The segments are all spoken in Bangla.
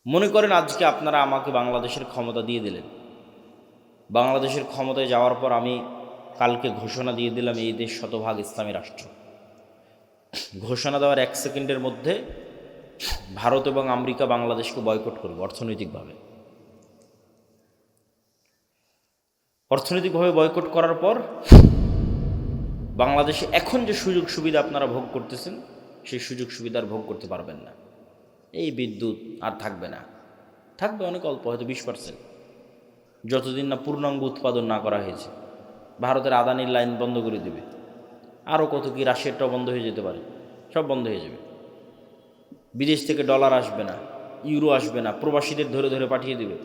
মনে করেন আজকে আপনারা আমাকে বাংলাদেশের ক্ষমতা দিয়ে দিলেন। বাংলাদেশের ক্ষমতায় যাওয়ার পর আমি কালকে ঘোষণা দিয়ে দিলাম এই দেশ শতভাগ ইসলামী রাষ্ট্র। ঘোষণা দেওয়ার 1 সেকেন্ডের মধ্যে ভারত এবং আমেরিকা বাংলাদেশকে বয়কট করবে অর্থনৈতিকভাবে। অর্থনৈতিকভাবে বয়কট করার পর বাংলাদেশে এখন যে সুযোগ সুবিধা আপনারা ভোগ করতেছেন সেই সুযোগ সুবিধা আর ভোগ করতে পারবেন না। এই বিদ্যুৎ আর থাকবে না, থাকবে অনেক অল্প, হয়তো 20%, যতদিন না পূর্ণাঙ্গ উৎপাদন না করা হয়েছে। ভারতের আদানির লাইন বন্ধ করে দেবে, আরও কত কি, রাশিয়ারটাও বন্ধ হয়ে যেতে পারে, সব বন্ধ হয়ে যাবে। বিদেশ থেকে ডলার আসবে না, ইউরো আসবে না, প্রবাসীদের ধরে ধরে পাঠিয়ে দেবে,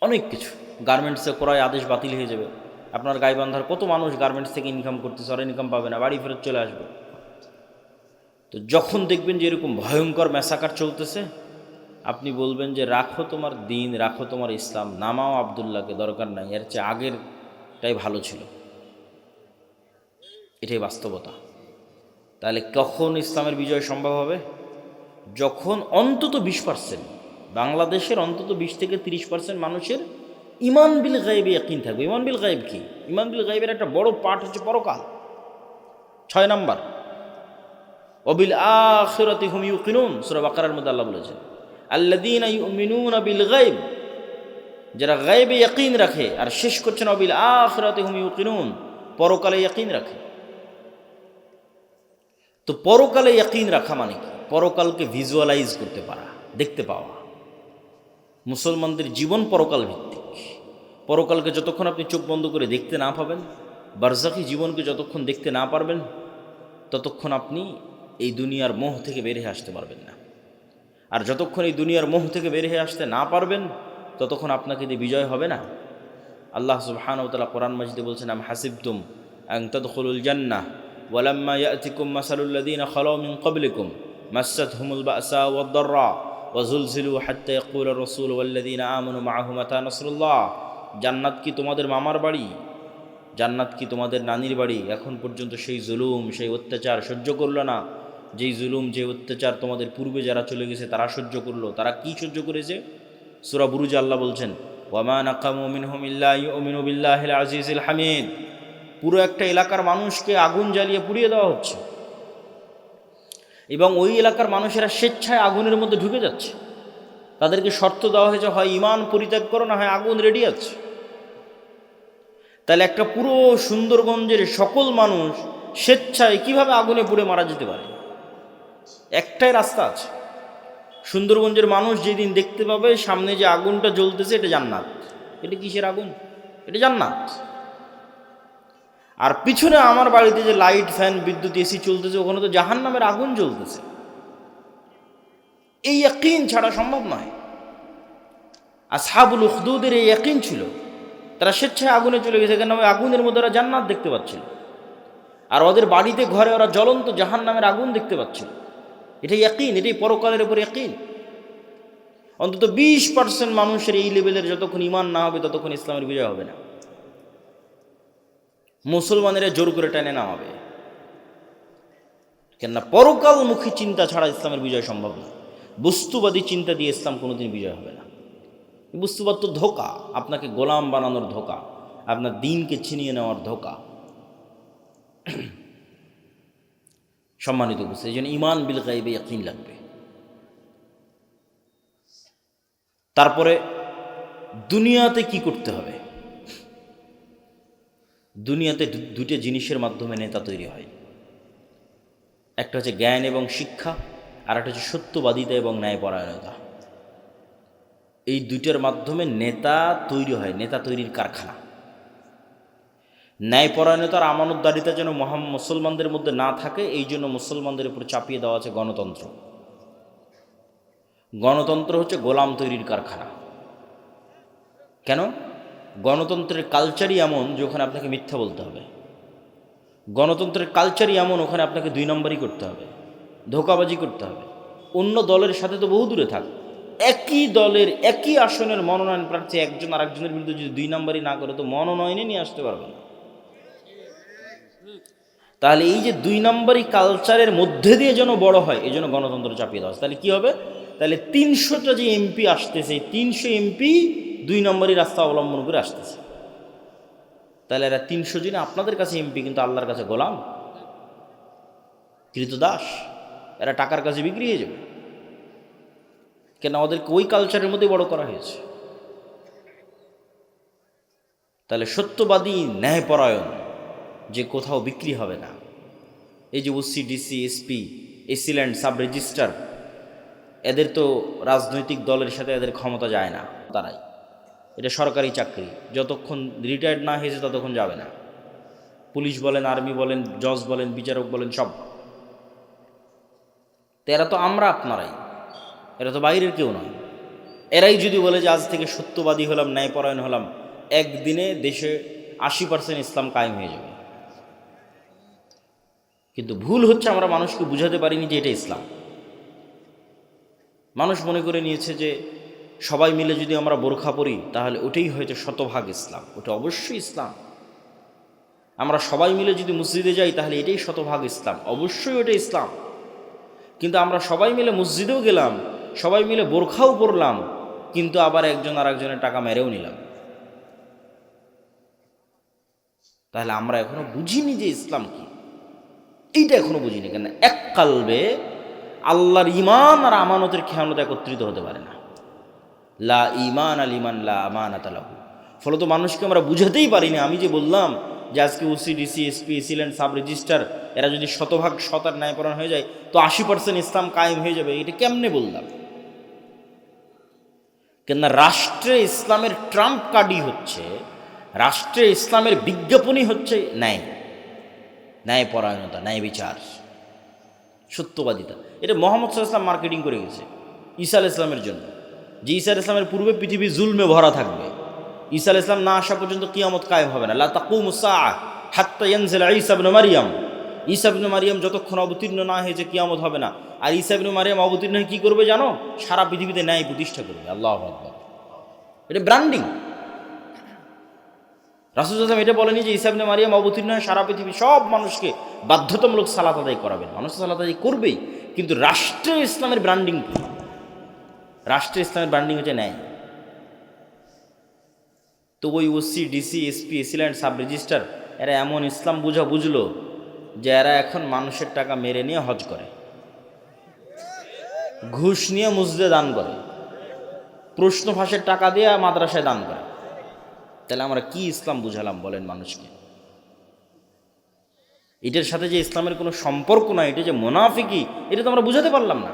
অনেক কিছু। গার্মেন্টসে ক্রয় আদেশ বাতিল হয়ে যাবে। আপনার গাইবান্ধার কত মানুষ গার্মেন্টস থেকে ইনকাম করতেছে, আর ইনকাম পাবে না, বাড়ি ফেরত চলে আসবে। তো যখন দেখবেন যে এরকম ভয়ঙ্কর ম্যাসাকার চলতেছে, আপনি বলবেন যে রাখো তোমার দিন, রাখো তোমার ইসলাম, নামাও আবদুল্লাহকে, দরকার নাই, এর চেয়ে আগেরটাই ভালো ছিল। এটাই বাস্তবতা। তাহলে কখন ইসলামের বিজয় সম্ভব হবে? যখন অন্তত 20%, বাংলাদেশের অন্তত 20 থেকে 30% মানুষের ইমান বিল গায়েবে ইয়াকিন থাকবে। ইমান বিল গায়েব কি? ইমান বিল গায়েবের একটা বড় পার্ট হচ্ছে পরকাল। 6 নাম্বার, ওয়াবিল আখিরাতি হুম ইউকিনুন, সূরা বাকারার মধ্যে আল্লাহ বলেছেন আল্লাযীনা ইউমিনুনা বিল গায়ব, যারা গায়বে ইয়াকিন রাখে। আর শেষ করছেন ওয়াবিল আখিরাতি হুম ইউকিনুন, পরকালে ইয়াকিন রাখে। তো পরকালে ইয়াকিন রাখা মানে কি? পরকালকে ভিজুয়ালাইজ করতে পারা, দেখতে পাওয়া। মুসলমানদের জীবন পরকাল ভিত্তিক। পরকালকে যতক্ষণ আপনি চোখ বন্ধ করে দেখতে না পাবেন, বারজাখী জীবনকে যতক্ষণ দেখতে না পারবেন, ততক্ষণ আপনি এই দুনিয়ার মোহ থেকে বের হয়ে আসতে পারবেন না। আর যতক্ষণ এই দুনিয়ার মোহ থেকে বের হয়ে আসতে না পারবেন, ততক্ষণ আপনাকে দিয়ে বিজয় হবে না। আল্লাহ সুবহানাহু ওয়া তাআলা কোরআন মাজিদে বলছেন, আম হাসিবতুম আন তাদখুলুল জান্নাহ ওয়ালাম্মা ইয়াতিকুম মাসালুল লাযীনা খালাউ মিন ক্বাবলিকুম মাসসাতহুমুল বা'সা ওয়াদ-দাররা ওয়াজুলজিলু হাত্তা ইয়াকুলার রাসূল ওয়াল্লাযীনা আমানু মাআহু মাতা নাসরুল্লাহ। জান্নাত কি তোমাদের মামার বাড়ি? জান্নাত কি তোমাদের নানির বাড়ি? এখন পর্যন্ত সেই জুলুম, সেই অত্যাচার সহ্য করলো না। যেই জুলুম, যে অত্যাচার তোমাদের পূর্বে যারা চলে গেছে তারা সহ্য করলো। তারা কি সহ্য করেছে? সূরা বুরুজে আল্লাহ বলছেন, ওয়ামা নাকামু মিনহুম ইল্লা ইউমিনু বিল্লাহিল আজিজিল হামিদ। পুরো একটা এলাকার মানুষকে আগুন জ্বালিয়ে পুড়িয়ে দেওয়া হচ্ছে, এবং ওই এলাকার মানুষেরা স্বেচ্ছায় আগুনের মধ্যে ঢুকে যাচ্ছে। তাদেরকে শর্ত দেওয়া হয়েছে, হয় ইমান পরিত্যাগ করো, না হয় আগুন রেডি আছে। তাহলে একটা পুরো সুন্দরগঞ্জের সকল মানুষ স্বেচ্ছায় কিভাবে আগুনে পুড়ে মারা যেতে পারে? একটাই রাস্তা আছে। সুন্দরগঞ্জের মানুষ যেদিন দেখতে পাবে সামনে যে আগুনটা জ্বলতেছে, এটা জান্নাত। এটা কিসের আগুন? এটা জান্নাত। আর পিছনে আমার বাড়িতে যে লাইট, ফ্যান, বিদ্যুৎ, এসি চলতেছে, ওখানে তো জাহান্নামের আগুন জ্বলতেছে। এই ইয়াকিন ছাড়া সম্ভব নয়। আসহাবুল উখদুদের এই ইয়াকিন ছিল। তারা স্বেচ্ছায় আগুনে চলে গেছে, কেন? আগুনের মধ্যে ওরা জান্নাত দেখতে পাচ্ছিল। আর ওদের বাড়িতে ঘরে ওরা জ্বলন্ত জাহান্নামের আগুন দেখতে পাচ্ছিল। এটাই ইয়াকিন, এটাই পরকালের উপর ইয়াকিন। অন্তত 20% মানুষের এই লেভেলের যতক্ষণ ইমান না হবে, ততক্ষণ ইসলামের বিজয় হবে না। মুসলমানেরা জোর করে টেনে নামাবে, কেননা পরকালমুখী চিন্তা ছাড়া ইসলামের বিজয় সম্ভব না। বস্তুবাদী চিন্তা দিয়ে ইসলাম কোনোদিন বিজয় হবে না। বস্তুবাদ তো ধোঁকা, আপনাকে গোলাম বানানোর ধোঁকা, আপনার দিনকে ছিনিয়ে নেওয়ার ধোঁকা। সম্মানিত বুঝছে, এই জন্য ইমান বিল গায়বে ইয়াকিন লাগবে। তারপরে দুনিয়াতে কি করতে হবে? দুনিয়াতে দুটো জিনিসের মাধ্যমে নেতা তৈরি হয়। একটা হচ্ছে জ্ঞান এবং শিক্ষা, আর একটা হচ্ছে সত্যবাদিতা এবং ন্যায়পরায়ণতা। এই দুইটার মাধ্যমে নেতা তৈরি হয়, নেতা তৈরির কারখানা। ন্যায়পরায়ণতার আমানতদারিতা যেন মুসলমানদের মধ্যে না থাকে, এই জন্য মুসলমানদের উপর চাপিয়ে দেওয়া আছে গণতন্ত্র। গণতন্ত্র হচ্ছে গোলাম তৈরির কারখানা। কেন? গণতন্ত্রের কালচারই এমন যে ওখানে আপনাকে মিথ্যা বলতে হবে। গণতন্ত্রের কালচারই এমন, ওখানে আপনাকে 2 নম্বরই করতে হবে, ধোঁকাবাজি করতে হবে। অন্য দলের সাথে তো বহু দূরে থাক, একই দলের একই আসনের মনোনয়ন প্রার্থী একজন আর একজনের বিরুদ্ধে যদি 2 নম্বরই না করে, তো মনোনয়নে নিয়ে আসতে পারবে না। তাহলে এই যে 2 নম্বরই কালচারের মধ্যে দিয়ে যেন বড় হয়, এই জন্য গণতন্ত্র চাপিয়ে দেওয়া। তাহলে কি হবে? তাহলে 300টা যে এমপি আসতেছে, 300 এমপি 2 নম্বরই রাস্তা অবলম্বন করে আসতেছে। তাহলে এরা 300 জন আপনাদের কাছে এমপি, কিন্তু আল্লাহর কাছে গোলাম, কৃতদাস। এরা টাকার কাছে বিক্রি হয়ে যাবে। কেন? ওদেরকে ওই কালচারের মধ্যে বড় করা হয়েছে। তাহলে সত্যবাদী, ন্যায়পরায়ণ, যে কোথাও বিক্রি হবে না। এই যে OC, DC, SP, AC land, sub registrar, এদের তো রাজনৈতিক দলের সাথে এদের ক্ষমতা যায় না। তারাই, এটা সরকারি চাকরি, যতক্ষণ রিটায়ার্ড না হয়েছে ততক্ষণ যাবে না। পুলিশ বলেন, আর্মি বলেন, জজ বলেন, বিচারক বলেন, সব। তো এরা তো আমরা আপনারাই, এরা তো বাইরের কেউ নয়। এরাই যদি বলে যে আজ থেকে সত্যবাদী হলাম, ন্যায়পরায়ণ হলাম, একদিনে দেশে 80% ইসলাম কায়েম হয়ে যাবে। কিন্তু ভুল হচ্ছে আমরা মানুষকে বুঝাতে পারিনি যে এটা ইসলাম। মানুষ মনে করে নিয়েছে যে সবাই মিলে যদি আমরা বোরখা পরি তাহলে ওটাই হয়তো শতভাগ ইসলাম। ওটা অবশ্যই ইসলাম। আমরা সবাই মিলে যদি মসজিদে যাই তাহলে এটাই শতভাগ ইসলাম, অবশ্যই ওটা ইসলাম। কিন্তু আমরা সবাই মিলে মসজিদেও গেলাম, সবাই মিলে বোরখাও পরলাম, কিন্তু আবার একজন আর একজনের টাকা মেরেও নিলাম। তাহলে আমরা এখনো বুঝিনি যে ইসলাম কি, এইটা এখনো বুঝিনি। কেন? এক কালবে আল্লাহর ঈমান আর আমানতের খেয়ানত একত্রিত হতে পারে না। লা ঈমান আল ঈমান লা আমানাত লাহু। ফলত মানুষকে আমরা বুঝাতেই পারিনি। আমি যে বললাম যে আজকে OC, DC, SP, AC land, sub registrar, এরা যদি শতভাগ সৎ আর ন্যায়পরায়ণ হয়ে যায় তো 80% ইসলাম কায়েম হয়ে যাবে। এটা কেমনে বললাম? কেননা রাষ্ট্রে ইসলামের ট্রাম্প কার্ডই হচ্ছে, রাষ্ট্রে ইসলামের বিজ্ঞাপনই হচ্ছে ন্যায়, ন্যায়পরায়ণতা, ন্যায় বিচার, সত্যবাদিতা। এটা মোহাম্মদ সাল্লাল্লাহু আলাইহি ওয়াসাল্লাম মার্কেটিং করে গেছে ঈসা আলাইহিস সালামের জন্য, যে ঈসা আলাইহিস সালামের পূর্বে পৃথিবী জুলমে ভরা থাকবে। ঈসা আলাইহিস সালাম না আসা পর্যন্ত কিয়ামত কায়েম হবে না। লা তাকুমুস সাআ হাত্তা ইয়ানজিলা ঈসা ইবনে মারইয়াম। ঈসা ইবনে মারইয়াম যতক্ষণ অবতীর্ণ না হয়েছে কিয়ামত হবে না। আর ঈসা ইবনে মারইয়াম অবতীর্ণ হয়ে কী করবে জানো? সারা পৃথিবীতে ন্যায় প্রতিষ্ঠা করবে। আল্লাহু আকবার। এটা ব্র্যান্ডিং। রাসূল সাল্লাল্লাহু আলাইহি ওয়াসাল্লাম এটা বলেনি যে ঈসা ইবনে মারইয়াম অবতীর্ণ হয়ে সারা পৃথিবী সব মানুষকে বাধ্যতামূলক সালাত আদায় করাবেন। মানুষ সালাত আদায় করবেই, কিন্তু রাষ্ট্রে ইসলামের ব্র্যান্ডিং কি? রাষ্ট্রে ইসলামের ব্র্যান্ডিং হচ্ছে ন্যায়। তো ওই OC, DC, SP, AC land, sub registrar, এরা এমন ইসলাম বুঝলো যে এরা এখন মানুষের টাকা মেরে নিয়ে হজ করে, ঘুষ নিয়ে মসজিদে দান করে, প্রশ্ন ফাঁসের টাকা দিয়ে মাদ্রাসায় দান করে। তাহলে আমরা কি ইসলাম বুঝালাম বলেন মানুষকে? এটার সাথে যে ইসলামের কোনো সম্পর্ক নাই, এটা যে মুনাফিকি, এটা তো আমরা বুঝাতে পারলাম না।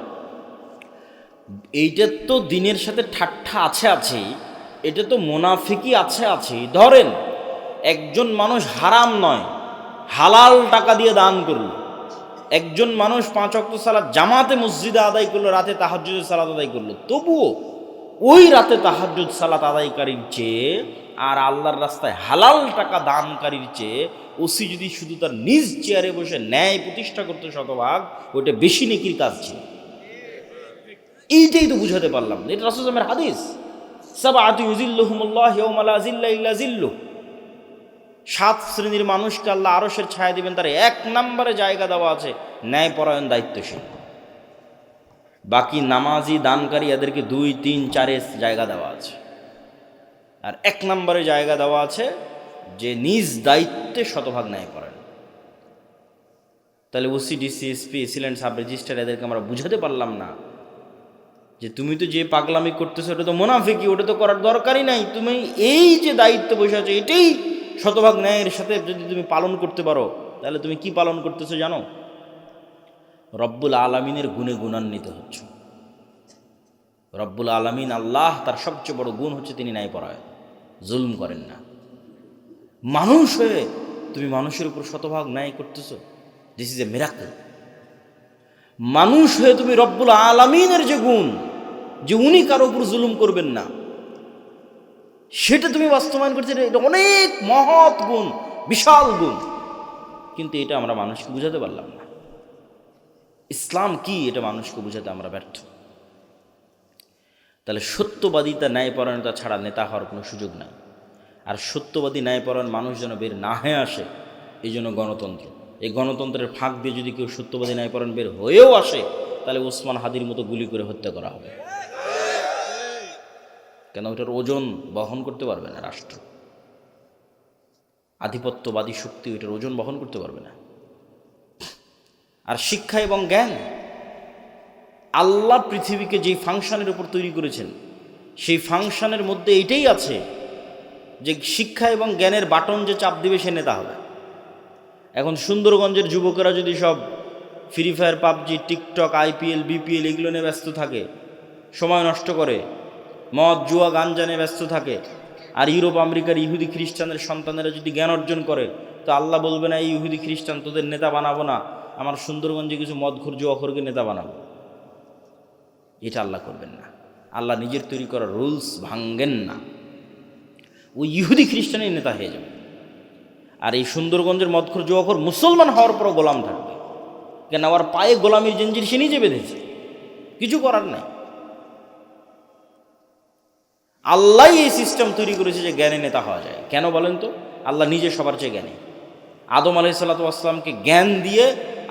এইটার তো দিনের সাথে ঠাট্টা আছে, এটা তো মুনাফিকি আছে। ধরেন একজন মানুষ হারাম নয় হালাল টাকা দিয়ে দান করল, একজন মানুষ 5 ওয়াক্ত সালাত জামাতে মসজিদে আদায় করলো, রাতে তাহাজ্জুদের সালাত আদায় করলো, তবুও ওই রাতে তাহাজ্জুদ সালাত আদায়কারীর চেয়ে আর আল্লাহর রাস্তায় হালাল টাকা দানকারীর চেয়ে ওসি যদি শুধু তার নিজ চেয়ারে বসে ন্যায় প্রতিষ্ঠা করতে শতভাগ, ওটা বেশি নেকির কাজ ছিল। এইটাই তো বুঝাতে পারলাম। এটা রাসূল সাল্লাল্লাহু আলাইহি ওয়াসাল্লামের হাদিস, সাবআতু ইউযিল্লুহুমুল্লাহু ইয়াওমা লা যিল্লা ইল্লা যিল্লুহু। 7 শ্রেণীর মানুষকে আল্লাহ আরশের ছায়া দিবেন, তার 1 নম্বরে জায়গা দেওয়া আছে ন্যায়পরায়ণ, দায়িত্বশীল। বাকি নামাজি, দানকারী, এদেরকে 2, 3, 4 জায়গা দেওয়া আছে। আর 1 নম্বরে জায়গা দেওয়া আছে যে নিজ দায়িত্বে শতভাগ ন্যায়পরায়ণ। তাহলে OC, DC, SP, AC land, sub registrar, এদেরকে আমরা বুঝাতে পারলাম না যে তুমি তো যে পাগলামি করতেছো ওটা তো মুনাফিকি, ওটা তো করার দরকারই নাই। তুমি এই যে দায়িত্ব বসে আছো এটাই শতভাগ ন্যায়ের সাথে যদি তুমি পালন করতে পারো, তাহলে তুমি কি পালন করতেছো জানো? রব্বুল আলামিনের গুণে গুণান্বিত হচ্ছ। রব্বুল আলামিন আল্লাহ, তার সবচেয়ে বড় গুণ হচ্ছে তিনি ন্যায়পরায়ণ, জুলম করেন না। মানুষ হয়ে তুমি মানুষের উপর শতভাগ ন্যায় করতেছো, দিস ইজ এ মিরাকল। মানুষ হয়ে তুমি রব্বুল আলামিনের যে গুণ, যে উনি কারো উপর জুলুম করবেন না, সেটা তুমি বাস্তবায়ন করছো। এটা অনেক মহৎ গুণ, বিশাল গুণ, কিন্তু এটা আমরা মানুষকে বুঝাতে পারলাম না। ইসলাম কি এটা মানুষকে বুঝাতে আমরা ব্যর্থ। তাহলে সত্যবাদিতা, ন্যায়পরায়ণতা ছাড়া নেতা হওয়ার কোনো সুযোগ নাই। আর সত্যবাদী, ন্যায়পরায়ণ মানুষ যেন বের না হয়ে আসে, এই জন্য গণতন্ত্র। এই গণতন্ত্রের ফাঁক দিয়ে যদি কেউ সত্যবাদী, ন্যায়পরায়ণ বের হয়েও আসে, তাহলে ওসমান হাদির মতো গুলি করে হত্যা করা হবে। কেন? ওটার ওজন বহন করতে পারবে না রাষ্ট্র, আধিপত্যবাদী শক্তি ওইটার ওজন বহন করতে পারবে না। আর শিক্ষা এবং জ্ঞান, আল্লাহ পৃথিবীকে যেই ফাংশনের উপর তৈরি করেছেন সেই ফাংশনের মধ্যে এইটাই আছে যে শিক্ষা এবং জ্ঞানের বাটন যে চাপ দিবে সে নেতা হবে। এখন সুন্দরগঞ্জের যুবকেরা যদি সব free fire, PUBG, TikTok, IPL, BPL এগুলো নিয়ে ব্যস্ত থাকে, সময় নষ্ট করে, মদ, জুয়া, গাঞ্জা নিয়ে ব্যস্ত থাকে, আর ইউরোপ আমেরিকার ইহুদি খ্রিস্টানের সন্তানেরা যদি জ্ঞান অর্জন করে, তো আল্লাহ বলবে না এই ইহুদি খ্রিস্টান তোদের নেতা বানাবো না, আমার সুন্দরগঞ্জে কিছু মদখোর জুয়াখোরকে নেতা বানাবো। এটা আল্লাহ করবেন না। আল্লাহ নিজের তৈরি করা রুলস ভাঙ্গেন না। ওই ইহুদি খ্রিস্টানের নেতা হয়ে যাবে। আর এই সুন্দরগঞ্জের মদখোর জুয়াখোর মুসলমান হওয়ার পরও গোলাম থাকবে। কেন? আমার পায়ে গোলামির জঞ্জির সে নিজে বেঁধেছে, কিছু করার নাই। আল্লাহ এই সিস্টেম তৈরি করেছে যে জ্ঞানে নেতা হওয়া যায়। কেন বলেন তো? আল্লাহ নিজে সবার চেয়ে জ্ঞানী। আদম আলাইহিসসালাতু ওয়াসসালামকে জ্ঞান দিয়ে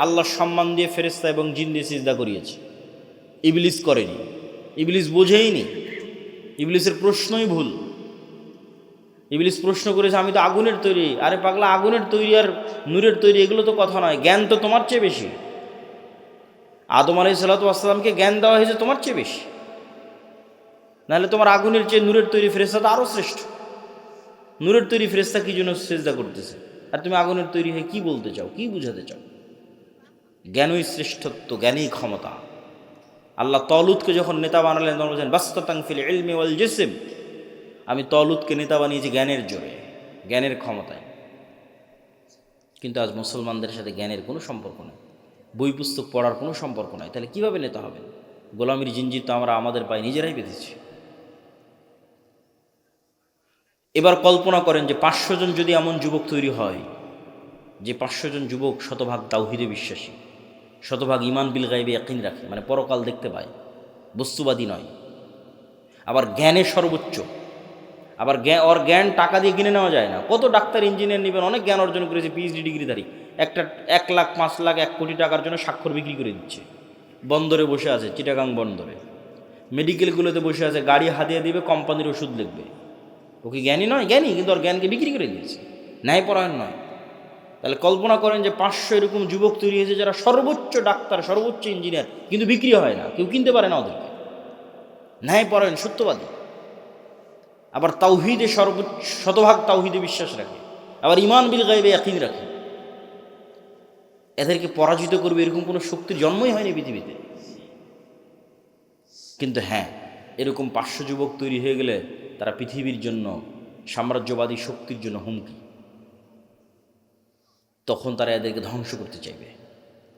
আল্লাহ সম্মান দিয়ে ফেরেশতা এবং জিন দিয়ে সিজদা করিয়েছে। ইবলিস করেনি, ইবলিস বোঝেইনি, ইবলিসের প্রশ্নই ভুল। ইবলিস প্রশ্ন করেছে আমি তো আগুনের তৈরি। আরে পাগলা, আগুনের তৈরি আর নূরের তৈরি এগুলো তো কথা নয়, জ্ঞান তো তোমার চেয়ে বেশি। আদম আলাইহিসসালাতু ওয়াসসালামকে জ্ঞান দেওয়া হয়েছে তোমার চেয়ে বেশি, নাহলে তোমার আগুনের চেয়ে নূরের তৈরি ফেরেশতা তো আরও শ্রেষ্ঠ। নূরের তৈরি ফেরেশতা কি জন্য সিজদা করতেছে, আর তুমি আগুনের তৈরি হয়ে কি বলতে চাও, কি বুঝাতে চাও? জ্ঞানই শ্রেষ্ঠত্ব, জ্ঞানই ক্ষমতা। আল্লাহ তলুতকে যখন নেতা বানালেন তখন বলছেন বাসতাতান ফিল ইলমি ওয়াল জিসম, আমি তলুতকে নেতা বানিয়েছি জ্ঞানের জোরে, জ্ঞানের ক্ষমতায়। কিন্তু আজ মুসলমানদের সাথে জ্ঞানের কোনো সম্পর্ক নেই, বই পুস্তক পড়ার কোনো সম্পর্ক নাই। তাহলে কীভাবে নেতা হবেন? গোলামির জিঞ্জির তো আমরা আমাদের পায়ে নিজেরাই বেঁধেছি। এবার কল্পনা করেন যে 500 জন যদি এমন যুবক তৈরি হয়, যে 500 জন যুবক শতভাগ তাওহীদে বিশ্বাসী, শতভাগ ঈমান বিল গায়বে ইয়াকিন রাখে, মানে পরকাল দেখতে পায়, বস্তুবাদী নয়, আবার জ্ঞানে সর্বোচ্চ। আবার জ্ঞান টাকা দিয়ে কিনে নেওয়া যায় না। কত ডাক্তার, ইঞ্জিনিয়ার নেবেন, অনেক জ্ঞান অর্জন করেছে, পিএইচডি ডিগ্রিধারী, একটা 1 লাখ, 5 লাখ, 1 কোটি টাকার জন্য স্বাক্ষর বিক্রি করে দিচ্ছে। বন্দরে বসে আছে, চিটাগাং বন্দরে, মেডিকেলগুলোতে বসে আছে, গাড়ি হাতিয়ে দিবে, কোম্পানির ওষুধ লিখবে। ও কি জ্ঞানী নয়? জ্ঞানী, কিন্তু ওর জ্ঞানকে বিক্রি করে দিয়েছে, ন্যায়পরায়ণ নয়। তাহলে কল্পনা করেন যে 500 এরকম যুবক তৈরি হয়েছে যারা সর্বোচ্চ ডাক্তার, সর্বোচ্চ ইঞ্জিনিয়ার, কিন্তু বিক্রি হয় না, কেউ কিনতে পারে না ওদেরকে, ন্যায়পরায়ণ, সত্যবাদী, আবার তাওহীদে শতভাগ তাওহীদে বিশ্বাস রাখে, আবার ঈমান বিল গায়বে ইয়াকিন রাখে। এদেরকে পরাজিত করবে এরকম কোনো শক্তির জন্মই হয়নি পৃথিবীতে। কিন্তু হ্যাঁ, এরকম 500 যুবক তৈরি হয়ে গেলে তারা পৃথিবীর জন্য, সাম্রাজ্যবাদী শক্তির জন্য হুমকি। তখন তারা এদেরকে ধ্বংস করতে চাইবে,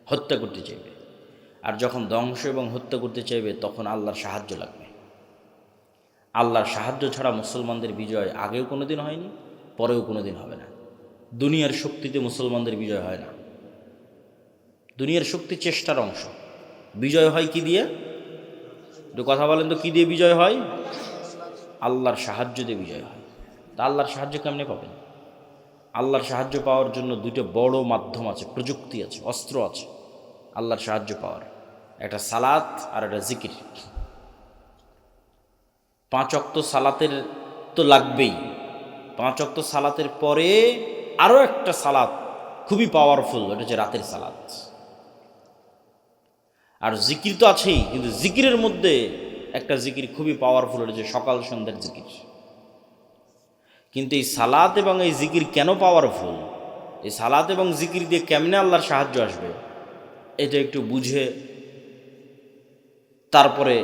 হত্যা করতে চাইবে। আর যখন ধ্বংস এবং হত্যা করতে চাইবে তখন আল্লাহর সাহায্য লাগবে। আল্লাহর সাহায্য ছাড়া মুসলমানদের বিজয় আগেও কোনো দিন হয়নি, পরেও কোনো দিন হবে না। দুনিয়ার শক্তিতে মুসলমানদের বিজয় হয় না। দুনিয়ার শক্তি চেষ্টার অংশ। বিজয় হয় কি দিয়ে? একটু কথা বলেন তো, কী দিয়ে বিজয় হয়? আল্লাহর সাহায্য দিয়ে বিজয় হয়। তা আল্লাহর সাহায্য কেমনে পাবেন? আল্লাহর সাহায্য পাওয়ার জন্য 2টা বড় মাধ্যম আছে, প্রযুক্তি আছে, অস্ত্র আছে আল্লাহর সাহায্য পাওয়ার। একটা সালাত আর একটা জিকির। 5 ওয়াক্ত সালাতের তো লাগবেই। 5 ওয়াক্ত সালাতের পরে আরও একটা সালাত খুবই পাওয়ারফুল, এটা হচ্ছে রাতের সালাত। আর জিকির তো আছেই, কিন্তু জিকিরের মধ্যে একটা জিকির খুবই পাওয়ারফুল, এটা হচ্ছে সকাল সন্ধ্যার জিকির। কিন্তু এই সালাত এবং এই জিকির কেন পাওয়ারফুল, এই সালাত এবং জিকির দিয়ে কেমনে আল্লাহর সাহায্য আসবে, এটা একটু বুঝে তারপরে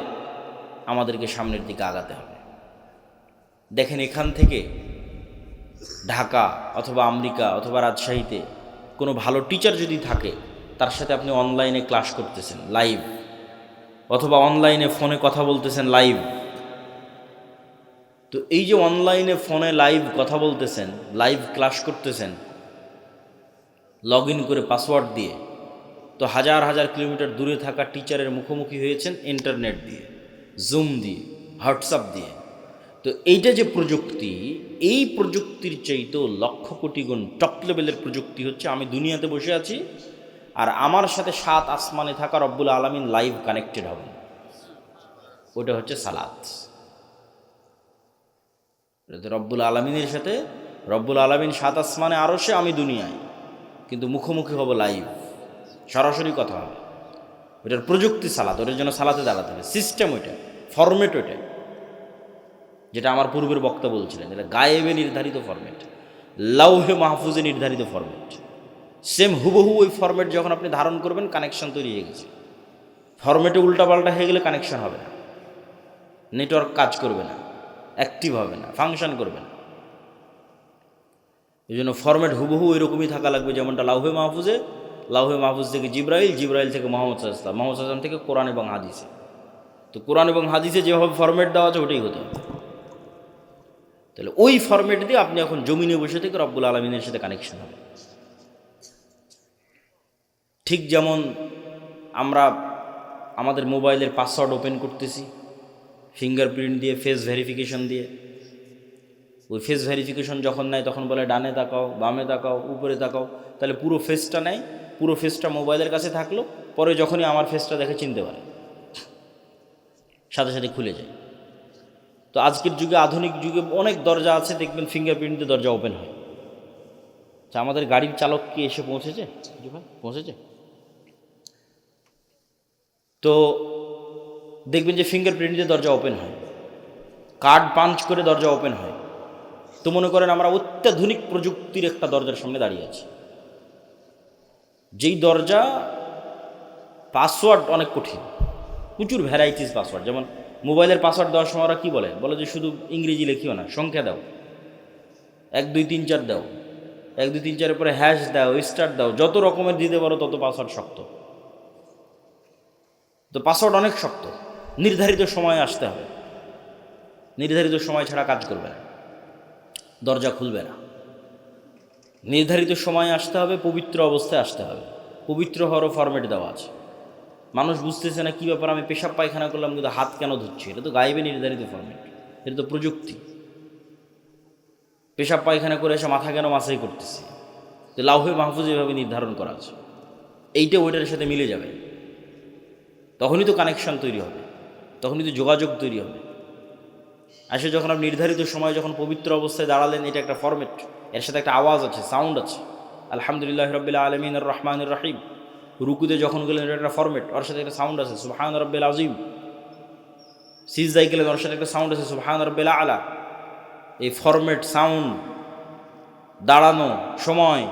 আমাদেরকে সামনের দিকে আগাতে হবে। দেখেন, এখান থেকে ঢাকা অথবা আমেরিকা অথবা রাজশাহীতে কোনো ভালো টিচার যদি থাকে, তার সাথে আপনি অনলাইনে ক্লাস করতেছেন লাইভ, অথবা অনলাইনে ফোনে কথা বলতেছেন লাইভ। তো এই যে অনলাইনে ফোনে লাইভ কথা বলতেছেন, লাইভ ক্লাস করতেছেন লগ ইন করে পাসওয়ার্ড দিয়ে, তো হাজার হাজার কিলোমিটার দূরে থাকা টিচারের মুখোমুখি হয়েছেন ইন্টারনেট দিয়ে, জুম দিয়ে, হোয়াটসঅ্যাপ দিয়ে। তো এইটা যে প্রযুক্তি, এই প্রযুক্তির চাইতেও লক্ষ কোটি গুণ টপ লেভেলের প্রযুক্তি হচ্ছে আমি দুনিয়াতে বসে আছি, আর আমার সাথে 7 আসমানে থাকা রব্বুল আলামিন লাইভ কানেক্টেড হবেন, ওটা হচ্ছে সালাত। রব্বুল আলামিনের সাথে রব্বুল আলামিন 7 আসমানে, আরশে, আমি দুনিয়ায়, কিন্তু মুখোমুখি হব, লাইভ, সরাসরি কথা হবে। ওইটার প্রযুক্তি সালাত, ওটার জন্য সালাতে দাঁড়াতে হবে, সিস্টেম ওইটা, ফরম্যাট ওইটা, যেটা আমার পূর্বের বক্তা বলছিলেন, এটা গায়েবে নির্ধারিত ফরম্যাট, লাউহে মাহফুজে নির্ধারিত ফরম্যাট। সেম হুবহু ওই ফরম্যাট যখন আপনি ধারণ করবেন, কানেকশন তৈরি হয়ে গেছে। ফরম্যাটে উল্টাপাল্টা হয়ে গেলে কানেকশন হবে না, নেটওয়ার্ক কাজ করবে না, অ্যাক্টিভ হবে না, ফাংশন করবে না। এই জন্য ফরম্যাট হুবহু এরকমই থাকা লাগবে, যেমনটা লাউহে মাহফুজে, লাউহে মাহফুজ থেকে জিব্রাইল, জিব্রাইল থেকে মোহাম্মদ সাল্লাল্লাহু আলাইহি ওয়াসাল্লাম, মোহাম্মদ সাল্লাল্লাহু আলাইহি ওয়াসাল্লাম থেকে কোরআন এবং হাদিসে। তো কোরআন এবং হাদিসে যেভাবে ফরম্যাট দেওয়া আছে ওটাই হতে হবে। তাহলে ওই ফরম্যাট দিয়ে আপনি এখন জমিনে বসে থেকে রব্বুল আলামিনের সাথে কানেকশন হবে। ঠিক যেমন আমরা আমাদের মোবাইলের পাসওয়ার্ড ওপেন করতেছি ফিঙ্গারপ্রিন্ট দিয়ে, ফেস ভেরিফিকেশন দিয়ে। ওই ফেস ভেরিফিকেশন যখন নেয় তখন বলে ডানে তাকাও, বামে তাকাও, উপরে তাকাও, তাহলে পুরো ফেসটা নেয়, পুরো ফেসটা মোবাইলের কাছে থাকলো, পরে যখনই আমার ফেসটা দেখে চিনতে পারে, সাথে সাথে খুলে যায়। তো আজকের যুগে, আধুনিক যুগে অনেক দরজা আছে, দেখবেন ফিঙ্গারপ্রিন্ট দিয়ে দরজা ওপেন হয়। আচ্ছা, আমাদের গাড়ির চালক কি এসে পৌঁছেছে? জি ভাই, পৌঁছেছে। তো দেখবেন যে ফিঙ্গারপ্রিন্ট দিয়ে দরজা ওপেন হয়, কার্ড পাঞ্চ করে দরজা ওপেন হয়। তো মনে করেন আমরা অত্যাধুনিক প্রযুক্তির একটা দরজার সামনে দাঁড়িয়ে আছি, যেই দরজা পাসওয়ার্ড অনেক কঠিন, প্রচুর ভ্যারাইটিস পাসওয়ার্ড। যেমন মোবাইলের পাসওয়ার্ড দেওয়ার সময় ওরা কী বলে যে শুধু ইংরেজি লিখিও না, সংখ্যা দাও, 1 2 3 4 দাও, 1 2 3 4-এর পরে হ্যাশ দাও, স্টার দাও, যত রকমের দিতে পারো তত পাসওয়ার্ড শক্ত। তো পাসওয়ার্ড অনেক শক্ত, নির্ধারিত সময়ে আসতে হবে, নির্ধারিত সময় ছাড়া কাজ করবে না, দরজা খুলবে না। নির্ধারিত সময়ে আসতে হবে, পবিত্র অবস্থায় আসতে হবে। পবিত্র হওয়ারও ফরম্যাট দেওয়া আছে। মানুষ বুঝতেছে না কী ব্যাপার, আমি পেশাব পায়খানা করলাম কিন্তু হাত কেন ধুচ্ছি? এটা তো গায়েবে নির্ধারিত ফরম্যাট, এটা তো প্রযুক্তি। পেশাব পায়খানা করে এসে মাথা কেন মাসাই করতেছি? তো লাউহে মাহফুজ এভাবে নির্ধারণ করা আছে, এইটা ওইটার সাথে মিলে যাবে, তখনই তো কানেকশন তৈরি হবে, তখনই তো যোগাযোগ তৈরি হবে। আসলে যখন আপনি নির্ধারিত সময় যখন পবিত্র অবস্থায় দাঁড়ালেন, এটা একটা ফরম্যাট, এর সাথে একটা আওয়াজ আছে, সাউন্ড আছে, আলহামদুলিল্লাহ রাব্বিল আলামিন আর রহমানির রহিম। রুকুতে যখন গেলেন, এটা একটা ফরম্যাট, ওর সাথে একটা সাউন্ড আছে, সুবহান রাব্বিল আযীম। সিজদায় গেলেন, ওর সাথে একটা সাউন্ড আছে, সুবহান রাব্বিল আলা। এই ফরম্যাট, সাউন্ড, দাঁড়ানো, সময়,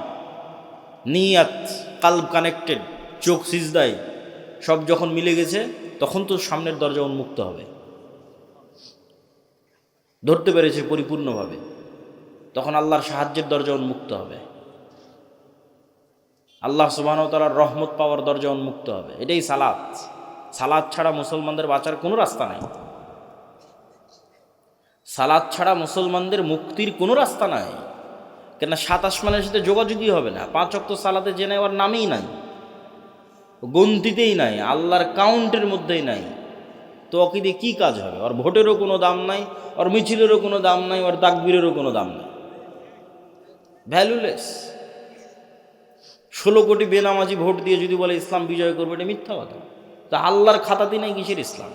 নিয়াত, কালব কানেক্টেড, চোখ সিজদায়, সব যখন মিলে গেছে, তখন তো সামনের দরজা উন্মুক্ত হবে, ধরতে পেরেছে পরিপূর্ণভাবে, তখন আল্লাহর সাহায্যের দরজা উন্মুক্ত হবে, আল্লাহ সুবহানাহু ওয়া তাআলার রহমত পাওয়ার দরজা উন্মুক্ত হবে। এটাই সালাত। সালাত ছাড়া মুসলমানদের বাঁচার কোনো রাস্তা নাই, সালাত ছাড়া মুসলমানদের মুক্তির কোনো রাস্তা নাই। কেন? 7 আসমানের সাথে যোগাযোগই হবে না, 5 ওয়াক্ত সালাতে যে নেওয়ার নামই নাই, গন্তিতেই নাই, আল্লাহর কাউন্টের মধ্যেই নাই। তো ওকে দিয়ে কী কাজ হবে? ওর ভোটেরও কোনো দাম নাই, ওর মিছিলেরও কোনো দাম নাই, ওর তাকবীরেরও কোনো দাম নাই, ভ্যালুলেস। 16 কোটি বেনামাজি ভোট দিয়ে যদি বলে ইসলাম বিজয় করবে, এটা মিথ্যা কথা। তা আল্লাহর খাতাতে নেই কিসের ইসলাম?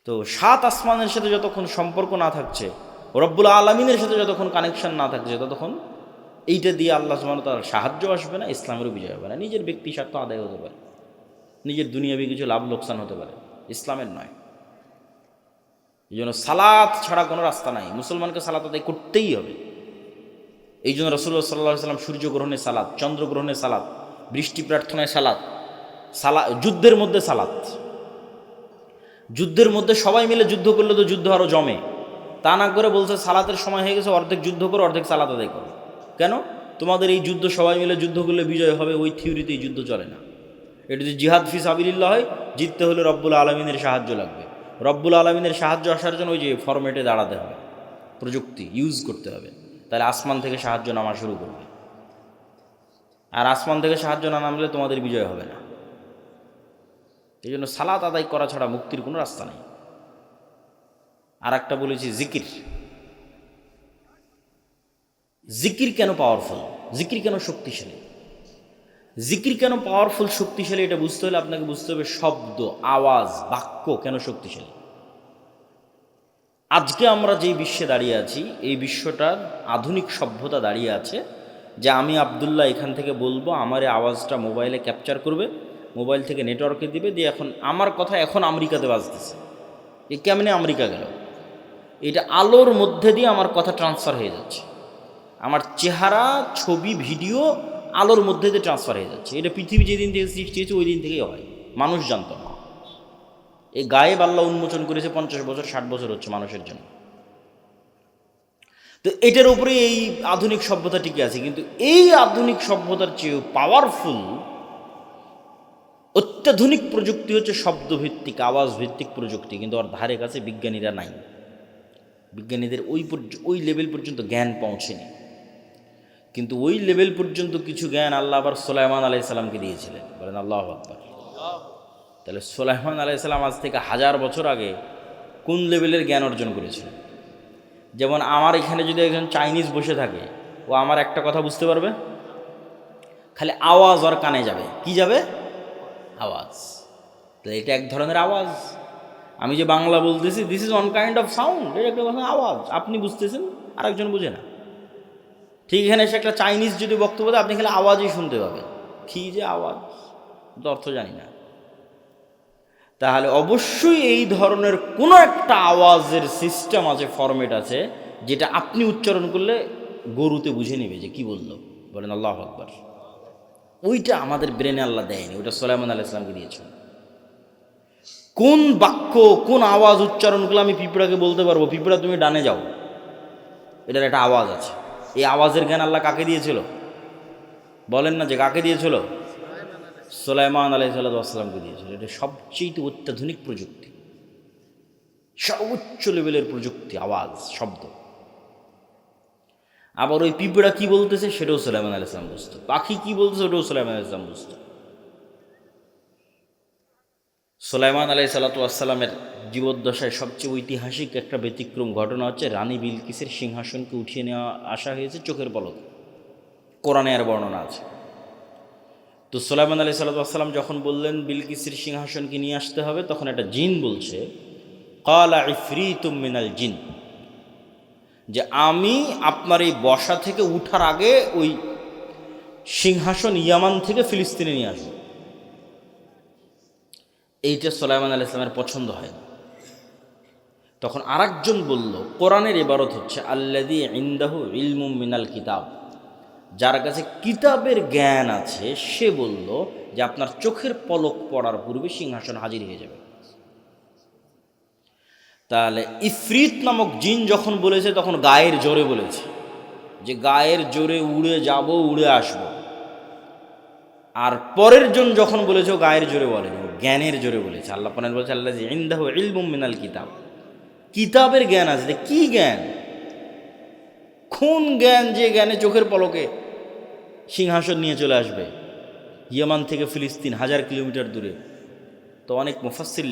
তো 7 আসমানের সাথে যতক্ষণ সম্পর্ক না থাকছে, রব্বুল আলামিনের সাথে যতক্ষণ কানেকশন না থাকছে, ততক্ষণ এইটা দিয়ে আল্লাহ সুবহানাহু ওয়া তাআলার সাহায্য আসবে না, ইসলামেরও বিজয় হবে না। নিজের ব্যক্তি স্বার্থ আদায় হতে পারে, নিজের দুনিয়াবি কিছু লাভ লোকসান হতে পারে, ইসলামের নয়। এই জন্য সালাত ছাড়া কোনো রাস্তা নাই, মুসলমানকে সালাত আদায় করতেই হবে। এই জন্য রাসূলুল্লাহ সাল্লাল্লাহু আলাইহি ওয়াসাল্লাম সূর্যগ্রহণে সালাত, চন্দ্রগ্রহণে সালাত, বৃষ্টি প্রার্থনায় সালাত, যুদ্ধের মধ্যে সালাত। যুদ্ধের মধ্যে সবাই মিলে যুদ্ধ করলে তো যুদ্ধ আরও জমে, তা না করে বলছে সালাতের সময় হয়ে গেছে, অর্ধেক যুদ্ধ করো, অর্ধেক সালাত আদায় করো। কেন? তোমাদের এই যুদ্ধ সবাই মিলে যুদ্ধ করলে বিজয় হবে, ওই থিওরিতে এই যুদ্ধ চলে না। এটা যদি জিহাদ ফি সাবিলিল্লাহ হয়, জিততে হলে রব্বুল আলামিনের সাহায্য লাগবে। রব্বুল আলামিনের সাহায্য আসার জন্য ওই যে ফরম্যাটে দাঁড়াতে হবে, প্রযুক্তি ইউজ করতে হবে, তাহলে আসমান থেকে সাহায্য নামা শুরু করবে। আর আসমান থেকে সাহায্য না নামলে তোমাদের বিজয় হবে না। এই জন্য সালাত আদায় করা ছাড়া মুক্তির কোনো রাস্তা নেই। আর একটা বলেছি জিকির। জিকির কেন পাওয়ারফুল? জিকির কেন শক্তিশালী, জিকির কেন পাওয়ারফুল শক্তিশালী, এটা বুঝতে হলে আপনাকে বুঝতে হবে শব্দ, আওয়াজ, বাক্য কেন শক্তিশালী। আজকে আমরা যেই বিশ্বে দাঁড়িয়ে আছি, এই বিশ্বটার আধুনিক সভ্যতা দাঁড়িয়ে আছে যে আমি আবদুল্লাহ এখান থেকে বলবো, আমার এই আওয়াজটা মোবাইলে ক্যাপচার করবে, মোবাইল থেকে নেটওয়ার্কে দিবে, দিয়ে এখন আমার কথা এখন আমেরিকাতে বাজতেছে। এ কেমনে আমেরিকা গেল? এটা আলোর মধ্যে দিয়ে আমার কথা ট্রান্সফার হয়ে যাচ্ছে, আমার চেহারা, ছবি, ভিডিও আলোর মধ্যে দিয়ে ট্রান্সফার হয়ে যাচ্ছে। এটা পৃথিবী যেদিন থেকে সৃষ্টি হয়েছে ওই দিন থেকেই হয়, মানুষ জানত না। এই গায়েব আল্লাহ উন্মোচন করেছে 50 বছর 60 বছর হচ্ছে মানুষের জন্য। তো এটার উপরে এই আধুনিক সভ্যতা টিকে আছে। কিন্তু এই আধুনিক সভ্যতার চেয়েও পাওয়ারফুল অত্যাধুনিক প্রযুক্তি হচ্ছে শব্দভিত্তিক, আওয়াজ ভিত্তিক প্রযুক্তি, কিন্তু ওর ধারে কাছে বিজ্ঞানীরা নাই। বিজ্ঞানীদের ওই লেভেল পর্যন্ত জ্ঞান পৌঁছেনি। কিন্তু ওই লেভেল পর্যন্ত কিছু জ্ঞান আল্লাহ আবার সুলাইমান আলাইহিস সালামকে দিয়েছিলেন। বলেন আল্লাহু আকবার। তাহলে সুলাইমান আলাইহিস সালাম আজ থেকে 1000 বছর আগে কোন লেভেলের জ্ঞান অর্জন করেছিলেন? যেমন আমার এখানে যদি একজন চাইনিজ বসে থাকে, ও আমার একটা কথা বুঝতে পারবে, খালি আওয়াজ ওর কানে যাবে। কি যাবে? আওয়াজ। তো এটা এক ধরনের আওয়াজ। আমি যে বাংলা বলতেছি, this is one kind of sound, এটা একটা আওয়াজ। আপনি বুঝতেছেন, আরেকজন বুঝে না। ঠিক এখানে এসে একটা চাইনিজ যদি বক্তব্য দেয়, আপনি খালি আওয়াজই শুনতে পাবেন। কী যে আওয়াজ, তো অর্থ জানি না। তাহলে অবশ্যই এই ধরনের কোনো একটা আওয়াজের সিস্টেম আছে, ফরম্যাট আছে, যেটা আপনি উচ্চারণ করলে গরুতে বুঝে নেবে যে কি বলল। বলেন আল্লাহু আকবার। ওইটা আমাদের ব্রেনে আল্লাহ দেয়নি, ওইটা সুলাইমান আলাইহিস সালামকে দিয়েছেন। কোন বাক্য, কোন আওয়াজ উচ্চারণ করলে আমি পিঁপড়াকে বলতে পারবো, পিঁপড়া তুমি ডানে যাও, এটার একটা আওয়াজ আছে। এই আওয়াজের জ্ঞান আল্লাহ কাকে দিয়েছিল? বলেন না যে কাকে দিয়েছিল? সুলাইমান আলাইহিস সালামকে দিয়েছিল। এটা সবচেয়ে অত্যাধুনিক প্রযুক্তি, সর্বোচ্চ লেভেলের প্রযুক্তি, আওয়াজ, শব্দ। আবার ওই পিঁপড়া কি বলতেছে সেটাও সুলাইমান আলাইহিস সালাম বুঝতো, পাখি কি বলতেছে ওটাও সুলাইমান আলাইহিস সালাম বুঝতো। সুলাইমান আলাইহিস সালামের জীবদ্দশায় সবচেয়ে ঐতিহাসিক একটা ব্যতিক্রম ঘটনা হচ্ছে রানী বিলকিসের সিংহাসনকে উঠিয়ে নেওয়া আসা হয়েছে চোখের পলকে। কোরআনে আর বর্ণনা আছে। তো সুলাইমান আলাইহিস সালাম যখন বললেন বিলকিসের সিংহাসনকে নিয়ে আসতে হবে, তখন একটা জিন বলছে, ক্বালা ইফরিতুম মিনাল জিন, যে আমি আপনার এই বসা থেকে উঠার আগে ওই সিংহাসন ইয়ামান থেকে ফিলিস্তিনে নিয়ে আসবো। এইটা সুলাইমান আলাইহিস সালামের পছন্দ হয় না। তখন আরেকজন বলল, কোরআনের ইবারত হচ্ছে আল্লাযী ইনদাহু ইলমুম মিনাল কিতাব, যার কাছে কিতাবের জ্ঞান আছে, সে বলল যে আপনার চোখের পলক পড়ার পূর্বে সিংহাসন হাজির হয়ে যাবে। তাহলে ইফরিত নামক জিন যখন বলেছে, তখন গায়ের জোরে বলেছে, যে গায়ের জোরে উড়ে যাব, উড়ে আসব। আর পরের জন যখন বলেছে, ও গায়ের জোরে বলেনি, জ্ঞানের জোরে বলেছে। আল্লাহ পাক বলেছে আল্লাযী ইনদাহু ইলমুম মিনাল কিতাব, কিতাবের জ্ঞান আছে। কি জ্ঞান? কোন জ্ঞান? যে জ্ঞানে চোখের পলকে সিংহাসন নিয়ে চলে আসবে। ইয়ামান থেকে ফিলিস্তিন 1000 কিলোমিটার দূরে। তো অনেক মুফাসসির